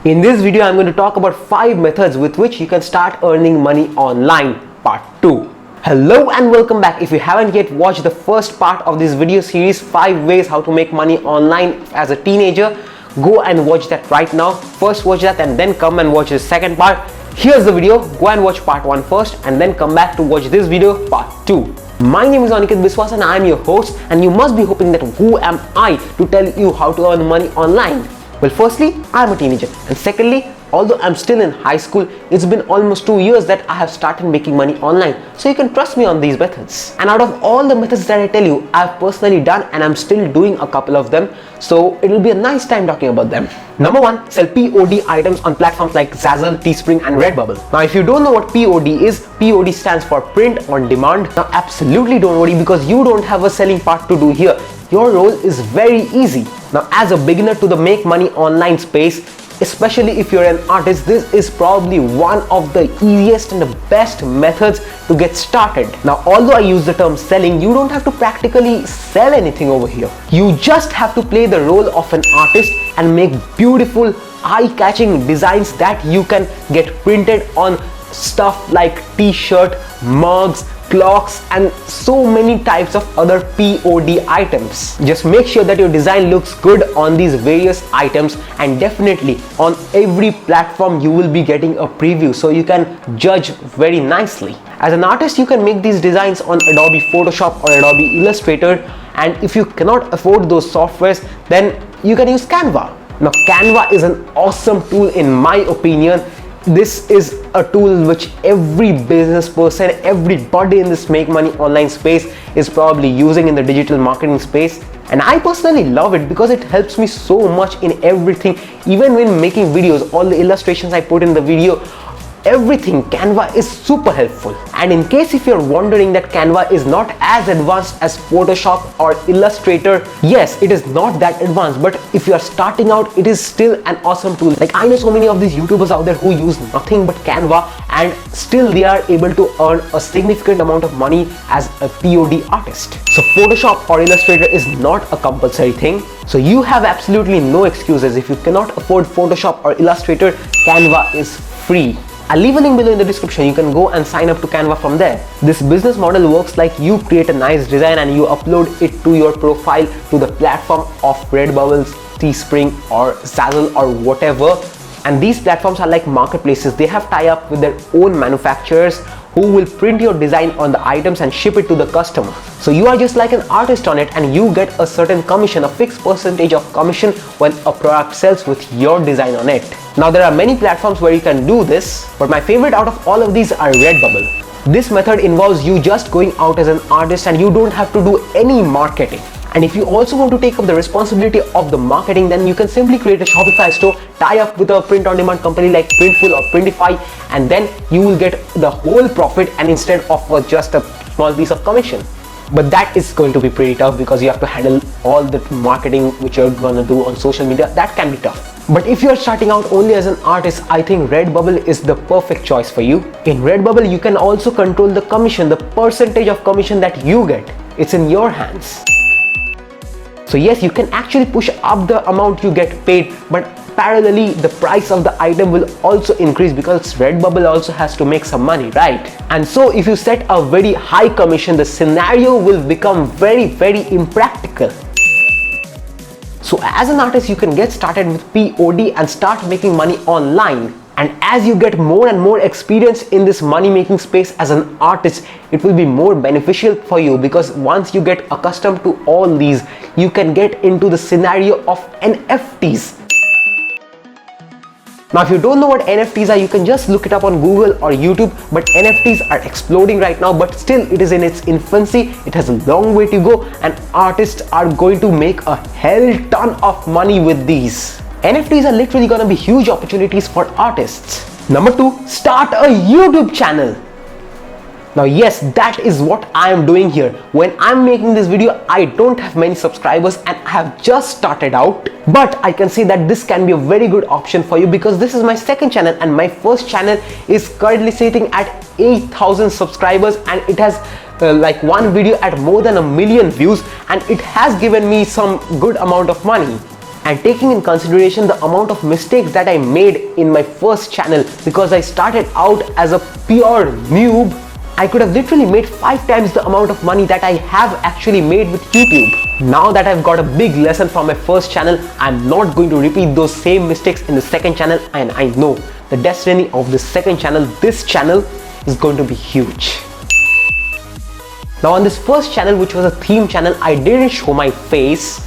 In this video, I'm going to talk about 5 methods with which you can start earning money online, part 2. Hello and welcome back. If you haven't yet watched the first part of this video series, 5 ways how to make money online as a teenager, go and watch that right now. First watch that and then come and watch the second part. Here's the video. Go and watch part 1 first and then come back to watch this video, part 2. My name is Aniket Biswas and I am your host, and you must be hoping that who am I to tell you how to earn money online? Well, firstly, I'm a teenager, and secondly, although I'm still in high school, it's been almost 2 years that I have started making money online, so you can trust me on these methods. And out of all the methods that I tell you, I've personally done and I'm still doing a couple of them, so it'll be a nice time talking about them. Number 1, sell POD items on platforms like Zazzle, Teespring and Redbubble. Now, if you don't know what POD is, POD stands for print on demand. Now, absolutely don't worry, because you don't have a selling part to do here. Your role is very easy. Now, as a beginner to the make money online space, especially if you're an artist, this is probably one of the easiest and the best methods to get started. Now, although I use the term selling, you don't have to practically sell anything over here. You just have to play the role of an artist and make beautiful, eye-catching designs that you can get printed on stuff like t-shirt, mugs, clocks and so many types of other POD items. Just make sure that your design looks good on these various items, and definitely on every platform you will be getting a preview so you can judge very nicely. As an artist, you can make these designs on Adobe Photoshop or Adobe Illustrator, and if you cannot afford those softwares, then you can use Canva. Now, Canva is an awesome tool in my opinion. This is a tool which every business person, everybody in this make money online space is probably using in the digital marketing space. And I personally love it because it helps me so much in everything. Even when making videos, all the illustrations I put in the video, everything, Canva is super helpful. And in case if you're wondering that Canva is not as advanced as Photoshop or Illustrator, yes, it is not that advanced, but if you are starting out, it is still an awesome tool. Like, I know so many of these YouTubers out there who use nothing but Canva and still they are able to earn a significant amount of money as a POD artist. So Photoshop or Illustrator is not a compulsory thing. So you have absolutely no excuses. If you cannot afford Photoshop or Illustrator, Canva is free. I'll leave a link below in the description. You can go and sign up to Canva from there. This business model works like you create a nice design and you upload it to your profile to the platform of Redbubble, Teespring or Zazzle or whatever. And these platforms are like marketplaces. They have tie-up with their own manufacturers who will print your design on the items and ship it to the customer. So you are just like an artist on it, and you get a certain commission, a fixed percentage of commission when a product sells with your design on it. Now, there are many platforms where you can do this, but my favorite out of all of these are Redbubble. This method involves you just going out as an artist and you don't have to do any marketing. And if you also want to take up the responsibility of the marketing, then you can simply create a Shopify store, tie up with a print-on-demand company like Printful or Printify, and then you will get the whole profit and instead of just a small piece of commission. But that is going to be pretty tough because you have to handle all the marketing which you're gonna do on social media. That can be tough. But if you're starting out only as an artist, I think Redbubble is the perfect choice for you. In Redbubble, you can also control the commission, the percentage of commission that you get. It's in your hands. So yes, you can actually push up the amount you get paid, but parallelly the price of the item will also increase because Redbubble also has to make some money, right? And so if you set a very high commission, the scenario will become very impractical. So as an artist, you can get started with POD and start making money online. And as you get more and more experience in this money making space as an artist, it will be more beneficial for you, because once you get accustomed to all these, you can get into the scenario of NFTs. Now, if you don't know what NFTs are, you can just look it up on Google or YouTube, but NFTs are exploding right now, but still it is in its infancy. It has a long way to go and artists are going to make a hell ton of money with these. NFTs are literally gonna be huge opportunities for artists. Number 2, start a YouTube channel. Now, yes, that is what I am doing here. When I'm making this video, I don't have many subscribers and I have just started out. But I can see that this can be a very good option for you because this is my second channel and my first channel is currently sitting at 8,000 subscribers and it has like one video at more than 1 million views, and it has given me some good amount of money. And taking in consideration the amount of mistakes that I made in my first channel, because I started out as a pure noob, I could have literally made 5 times the amount of money that I have actually made with YouTube. Now that I've got a big lesson from my first channel, I'm not going to repeat those same mistakes in the second channel, and I know the destiny of the second channel, this channel, is going to be huge. Now on this first channel, which was a theme channel, I didn't show my face.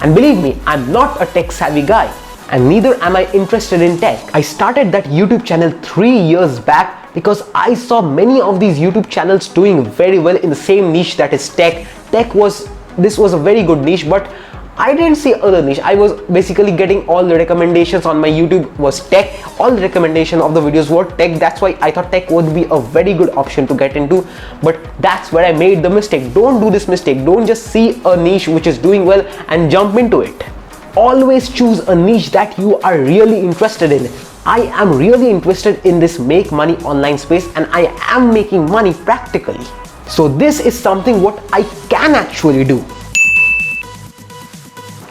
And believe me, I'm not a tech savvy guy, and neither am I interested in tech. I started that YouTube channel 3 years back because I saw many of these YouTube channels doing very well in the same niche, that is tech. This was a very good niche, but I didn't see other niche. I was basically getting all the recommendations on my YouTube was tech. All the recommendation of the videos were tech. That's why I thought tech would be a very good option to get into. But that's where I made the mistake. Don't do this mistake. Don't just see a niche which is doing well and jump into it. Always choose a niche that you are really interested in. I am really interested in this make money online space, and I am making money practically. So this is something what I can actually do.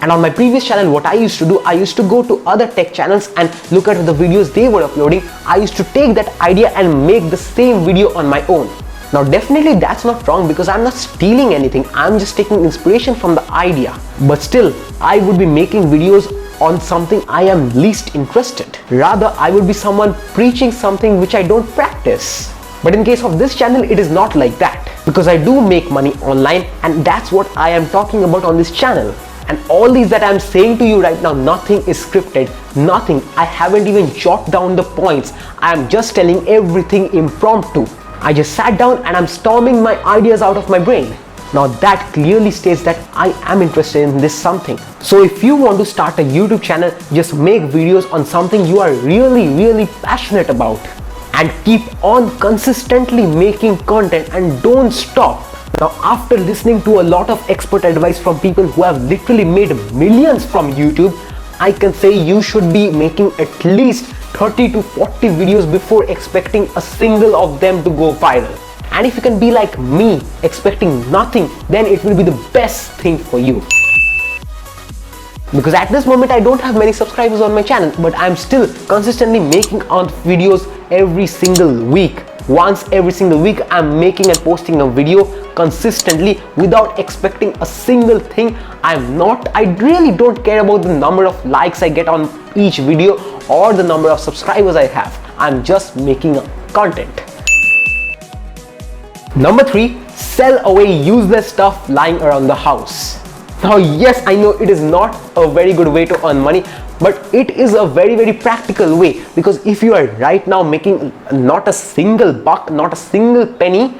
And on my previous channel, what I used to do, I used to go to other tech channels and look at the videos they were uploading. I used to take that idea and make the same video on my own. Now definitely that's not wrong, because I'm not stealing anything. I'm just taking inspiration from the idea. But still, I would be making videos on something I am least interested. Rather, I would be someone preaching something which I don't practice. But in case of this channel, it is not like that, because I do make money online, and that's what I am talking about on this channel. And all these that I'm saying to you right now, nothing is scripted, nothing. I haven't even jotted down the points. I'm just telling everything impromptu. I just sat down and I'm storming my ideas out of my brain. Now that clearly states that I am interested in this something. So if you want to start a YouTube channel, just make videos on something you are really passionate about, and keep on consistently making content and don't stop. Now after listening to a lot of expert advice from people who have literally made millions from YouTube, I can say you should be making at least 30 to 40 videos before expecting a single of them to go viral. And if you can be like me, expecting nothing, then it will be the best thing for you. Because at this moment I don't have many subscribers on my channel, but I'm still consistently making on videos every single week. Once every single week I'm making and posting a video consistently without expecting a single thing. I really don't care about the number of likes I get on each video or the number of subscribers I have. I'm just making content. Number 3, sell away useless stuff lying around the house. Now yes, I know it is not a very good way to earn money, but it is a very practical way, because if you are right now making not a single buck, not a single penny,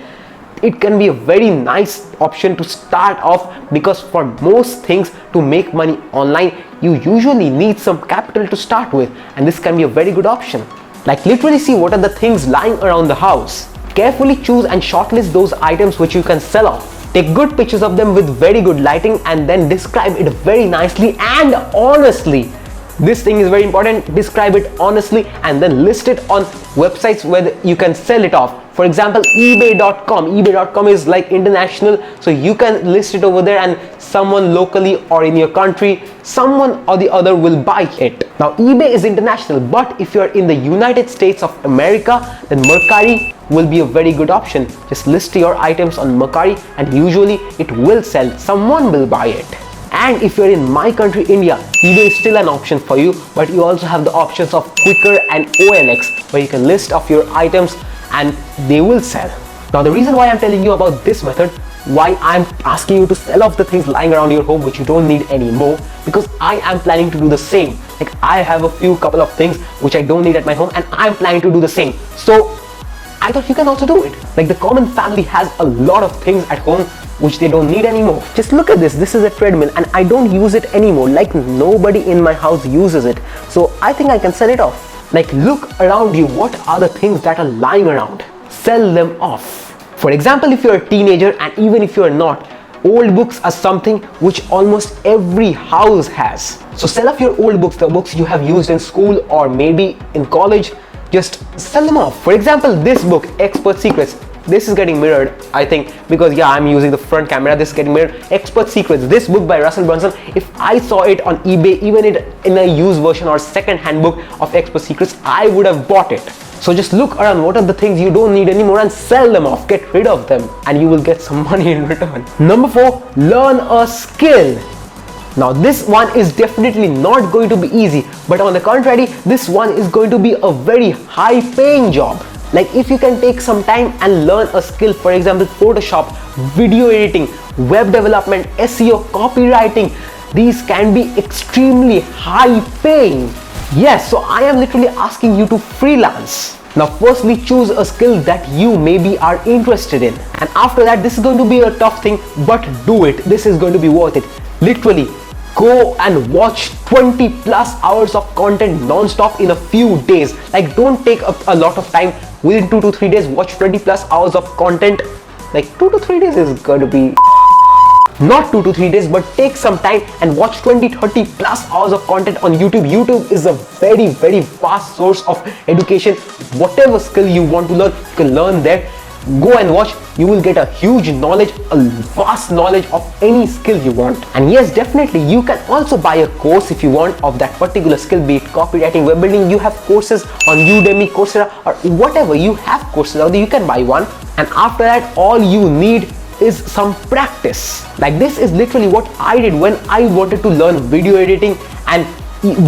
it can be a very nice option to start off, because for most things to make money online, you usually need some capital to start with, and this can be a very good option. Like literally see what are the things lying around the house. Carefully choose and shortlist those items which you can sell off. Take good pictures of them with very good lighting and then describe it very nicely and honestly. This thing is very important. Describe it honestly and then list it on websites where you can sell it off. For example, ebay.com. ebay.com is like international, so you can list it over there and someone locally or in your country, someone or the other will buy it. Now eBay is international, but if you're in the United States of America, then Mercari will be a very good option. Just list your items on Mercari and usually it will sell. Someone will buy it. And if you're in my country, India, eBay is still an option for you, but you also have the options of Quicker and OLX, where you can list off your items and they will sell. Now the reason why I'm telling you about this method, why I'm asking you to sell off the things lying around your home which you don't need anymore, because I am planning to do the same. Like I have a couple of things which I don't need at my home and I'm planning to do the same. So I thought you can also do it. Like the common family has a lot of things at home which they don't need anymore. Just look at this. This is a treadmill and I don't use it anymore. Like nobody in my house uses it. So I think I can sell it off. Like look around you. What are the things that are lying around? Sell them off. For example, if you're a teenager and even if you're not, old books are something which almost every house has. So sell off your old books, the books you have used in school or maybe in college. Just sell them off. For example, this book, Expert Secrets, this is getting mirrored, I think, because yeah, I'm using the front camera. This is getting mirrored. Expert Secrets, this book by Russell Brunson, if I saw it on eBay, even in a used version or second hand book of Expert Secrets, I would have bought it. So just look around, what are the things you don't need anymore, and sell them off, get rid of them, and you will get some money in return. Number 4, learn a skill. Now this one is definitely not going to be easy, but on the contrary, this one is going to be a very high paying job. Like if you can take some time and learn a skill, for example, Photoshop, video editing, web development, SEO, copywriting, these can be extremely high paying. Yes, so I am literally asking you to freelance. Now firstly, choose a skill that you maybe are interested in, and after that, this is going to be a tough thing, but do it. This is going to be worth it. Literally go and watch 20 plus hours of content non-stop in a few days. Like don't take a lot of time. Within 2 to 3 days, watch 20 plus hours of content. Like 2 to 3 days is going to be not 2 to 3 days, but take some time and watch 20-30 plus hours of content on YouTube. YouTube is a very vast source of education. Whatever skill you want to learn, you can learn there. Go and watch. You will get a huge knowledge, a vast knowledge of any skill you want. And yes, definitely you can also buy a course if you want of that particular skill, be it copywriting, web building. You have courses on Udemy, Coursera, or whatever. You have courses out there, you can buy one. And after that, all you need is some practice. Like this is literally what I did when I wanted to learn video editing and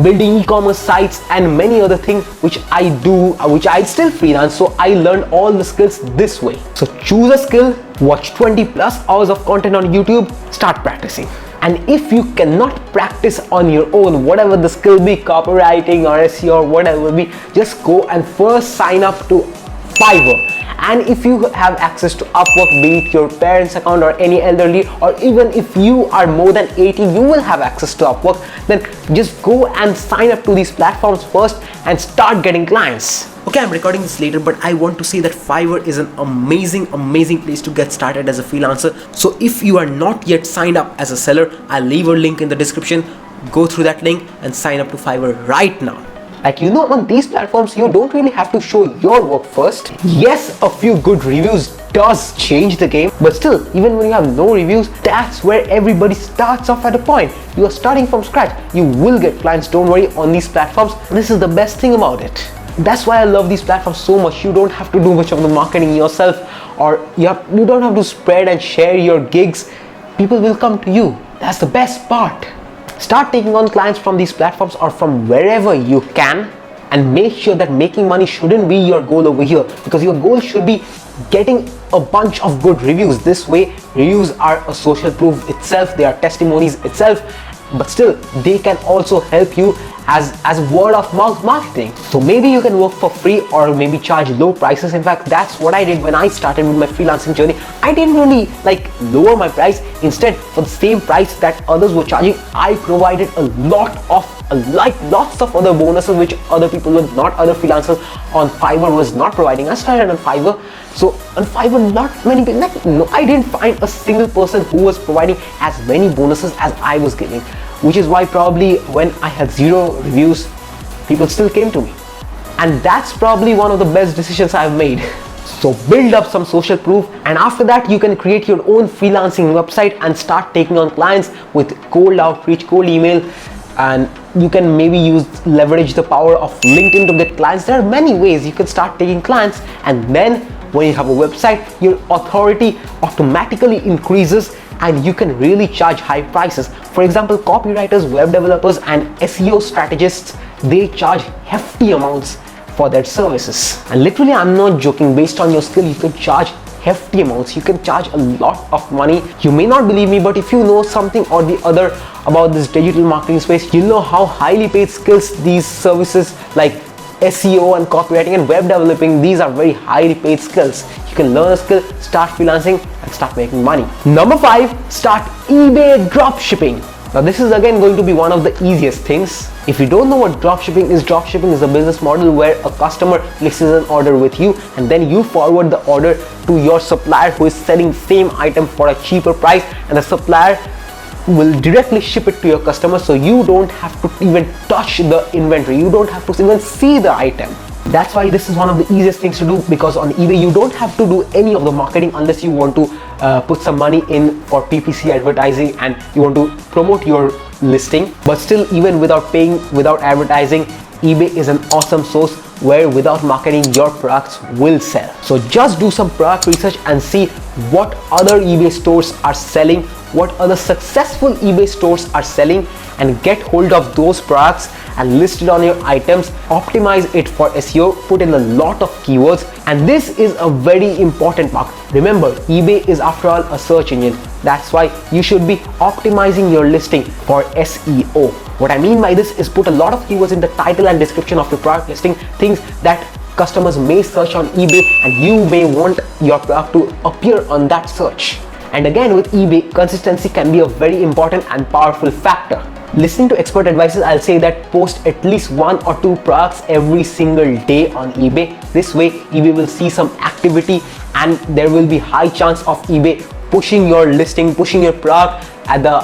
building e-commerce sites and many other things which I do, which I still freelance. So I learned all the skills this way. So choose a skill, watch 20 plus hours of content on YouTube, start practicing. And if you cannot practice on your own, whatever the skill be, copywriting or SEO or whatever be, just go and first sign up to Fiverr. And if you have access to Upwork, be it your parents' account or any elderly, or even if you are more than 80, you will have access to Upwork, then just go and sign up to these platforms first and start getting clients. Okay, I'm recording this later, but I want to say that Fiverr is an amazing place to get started as a freelancer. So if you are not yet signed up as a seller, I'll leave a link in the description. Go through that link and sign up to Fiverr right now. Like, you know, on these platforms, you don't really have to show your work first. Yes, a few good reviews does change the game, but still, even when you have no reviews, that's where everybody starts off at a point. You are starting from scratch. You will get clients, don't worry, on these platforms. This is the best thing about it. That's why I love these platforms so much. You don't have to do much of the marketing yourself, or you don't have to spread and share your gigs. People will come to you. That's the best part. Start taking on clients from these platforms or from wherever you can, and make sure that making money shouldn't be your goal over here, because your goal should be getting a bunch of good reviews. This way, reviews are a social proof itself, they are testimonies itself, but still they can also help you as word of mouth marketing. So maybe you can work for free or maybe charge low prices. In fact, that's what I did when I started with my freelancing journey. I didn't really like lower my price. Instead, for the same price that others were charging, I provided lots of other bonuses which other freelancers on Fiverr was not providing. I started on Fiverr. So on Fiverr, not many people, I didn't find a single person who was providing as many bonuses as I was giving, which is why probably when I had 0 reviews, people still came to me. And that's probably one of the best decisions I've made. So build up some social proof, and after that you can create your own freelancing website and start taking on clients with cold outreach, cold email, and you can maybe leverage the power of LinkedIn to get clients. There are many ways you can start taking clients, and then when you have a website, your authority automatically increases and you can really charge high prices. For example, copywriters, web developers, and SEO strategists, they charge hefty amounts for their services. And literally, I'm not joking, based on your skill, you can charge hefty amounts. You can charge a lot of money. You may not believe me, but if you know something or the other about this digital marketing space, you'll know how highly paid skills these services like SEO and copywriting and web developing, these are very highly paid skills. You can learn a skill, start freelancing, and start making money. Number 5, start eBay dropshipping. Now this is again going to be one of the easiest things. If you don't know what dropshipping is a business model where a customer places an order with you and then you forward the order to your supplier who is selling the same item for a cheaper price, and the supplier will directly ship it to your customer, so you don't have to even touch the inventory, you don't have to even see the item. That's why this is one of the easiest things to do, because on eBay you don't have to do any of the marketing unless you want to put some money in for PPC advertising and you want to promote your listing. But still, even without paying, without advertising, eBay is an awesome source where without marketing your products will sell. So just do some product research and see what other eBay stores are selling, what other successful eBay stores are selling, and get hold of those products and list it on your items. Optimize it for SEO, put in a lot of keywords, and this is a very important part. Remember, eBay is after all a search engine. That's why you should be optimizing your listing for SEO. What I mean by this is put a lot of keywords in the title and description of your product listing, things that customers may search on eBay and you may want your product to appear on that search. And again, with eBay, consistency can be a very important and powerful factor. Listening to expert advices, I'll say that post at least 1 or 2 products every single day on eBay. This way, eBay will see some activity and there will be high chance of eBay pushing your listing, pushing your product at the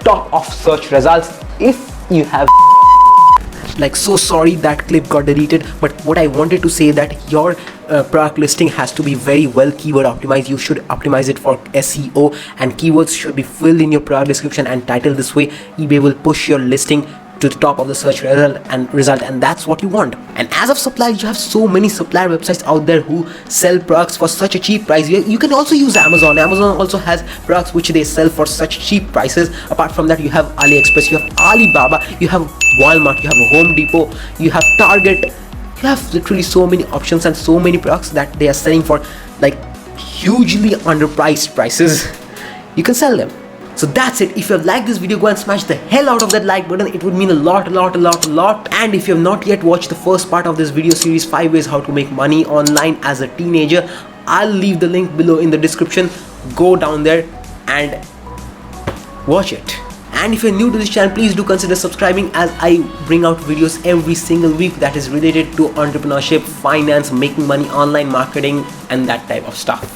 top of search results. If you have so sorry that clip got deleted, but what I wanted to say that your product listing has to be very well keyword optimized. You should optimize it for SEO, and keywords should be filled in your product description and title. This way eBay will push your listing to the top of the search result, and that's what you want. And as of supplier, you have so many supplier websites out there who sell products for such a cheap price. You can also use Amazon. Amazon also has products which they sell for such cheap prices. Apart from that, you have AliExpress, you have Alibaba, you have Walmart, you have Home Depot, you have Target. You have literally so many options and so many products that they are selling for hugely underpriced prices. You can sell them. So that's it. If you have liked this video, go and smash the hell out of that like button. It would mean a lot. And if you have not yet watched the first part of this video series, 5 ways how to make money online as a teenager, I'll leave the link below in the description. Go down there and watch it. And if you're new to this channel, please do consider subscribing, as I bring out videos every single week that is related to entrepreneurship, finance, making money, online marketing, and that type of stuff.